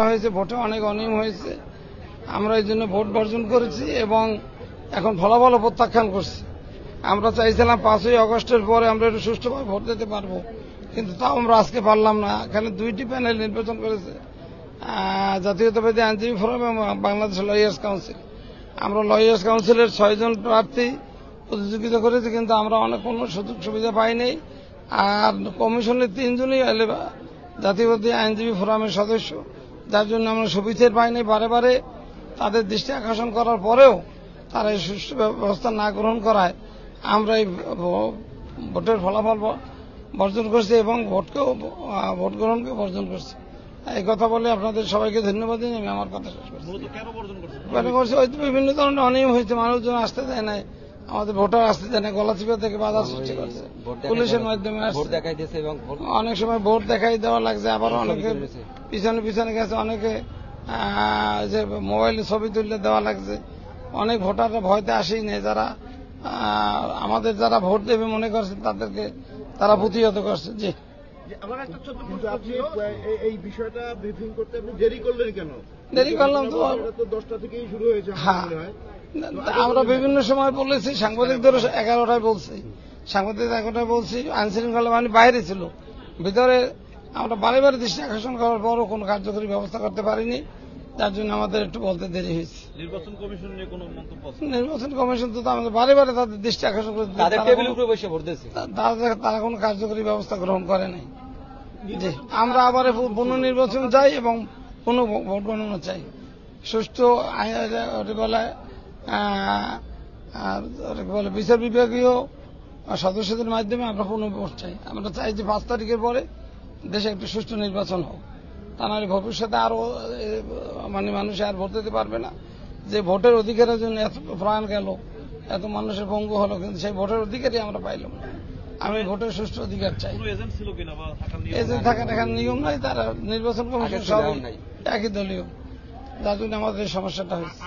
হয়েছে, ভোটে অনেক অনিয়ম হয়েছে। আমরা এই জন্য ভোট বর্জন করেছি এবং এখন ফলাফল প্রত্যাখ্যান করছি। আমরা চাইছিলাম 5ই আগস্টের পরে আমরা একটু সুষ্ঠুভাবে ভোট দিতে পারবো, কিন্তু তাও আমরা আজকে পারলাম না। এখানে 2টি প্যানেল নির্বাচন করেছে, জাতীয়তাবাদী আইনজীবী ফোরাম এবং বাংলাদেশ লয়ার্স কাউন্সিল। আমরা লয়ার্স কাউন্সিলের 6 জন প্রার্থী প্রতিযোগিতা করেছি, কিন্তু আমরা অনেক কোনো সুযোগ সুবিধা পাইনি। আর কমিশনের 3 জনই জাতীয়তাবাদী আইনজীবী ফোরামের সদস্য, যার জন্য আমরা সুবিধা পাইনি। বারে বারে তাদের দৃষ্টি আকর্ষণ করার পরেও তারা এই সুষ্ঠু ব্যবস্থা না গ্রহণ করায় আমরা এই ভোটের ফলাফল বর্জন করছি এবং ভোট গ্রহণকে বর্জন করছি। এই কথা বলে আপনাদের সবাইকে ধন্যবাদ দিন। আমি আমার কথা শেষ করছি। হয়তো বিভিন্ন ধরনের অনিয়ম হয়েছে, মানুষজন আসতে দেয় নাই, আমাদের ভোটার আসতে দেয় না, গলাচিপা থেকে বাধা সৃষ্টি করছে, পুলিশের মাধ্যমে অনেক সময় ভোট দেখাই দেওয়া লাগছে। আবার অনেকে পিছনে পিছনে গেছে, অনেকে যে মোবাইলে ছবি তুললে দেওয়া লাগছে। অনেক ভোটাররা ভয়তে আসেই নেই, যারা আমাদের যারা ভোট দেবে মনে করছে তাদেরকে তারা প্রতিহত করছে। জি, আমার একটা ছোট প্রশ্ন ছিল, এই বিষয়টা ব্রিফিং করতে আপনি দেরি করলেন কেন? দেরি করলাম তো 10টা থেকেই শুরু হয়েছে। হ্যাঁ, আমরা বিভিন্ন সময় বলেছি, সাংবাদিকদের 11টায় বলছি, সাংবাদিক 11টায় বলছি। আইন শৃঙ্খলা বাহিনী বাইরে ছিল, ভিতরে আমরা বারে বারে দৃষ্টি আকর্ষণ করার পরও কোনো কার্যকরী ব্যবস্থা করতে পারিনি, যার জন্য আমাদের একটু বলতে দেরি হয়েছে। নির্বাচন কমিশন নিয়ে কোনো মন্তব্য? নির্বাচন কমিশন তো আমাদের বারে বারে তাদের দৃষ্টি আকর্ষণ করে, তারা কোনো কার্যকরী ব্যবস্থা গ্রহণ করে নাই। জি, আমরা আবার পুনর্নির্বাচন চাই এবং ভোট গণনা চাই। সুষ্ঠু বলে বিচার বিভাগীয় সদস্যদের মাধ্যমে আমরা পুনর্ভোট চাই। আমরা চাই যে 5 তারিখের পরে দেশে একটি সুষ্ঠু নির্বাচন হোক, তা নাহলে ভবিষ্যতে আরো মানুষ আর ভোট দিতে পারবে না। যে ভোটের অধিকারের জন্য এত প্রাণ গেল, এত মানুষের পঙ্গু হলো, কিন্তু সেই ভোটের অধিকারই আমরা পাইলাম না। আমি ভোটের সুষ্ঠু অধিকার চাই। এজেন্ট থাকার এখানে নিয়ম নাই, তারা নির্বাচন কমিশন সব একই দলীয়, যার জন্য আমাদের সমস্যাটা হয়েছে।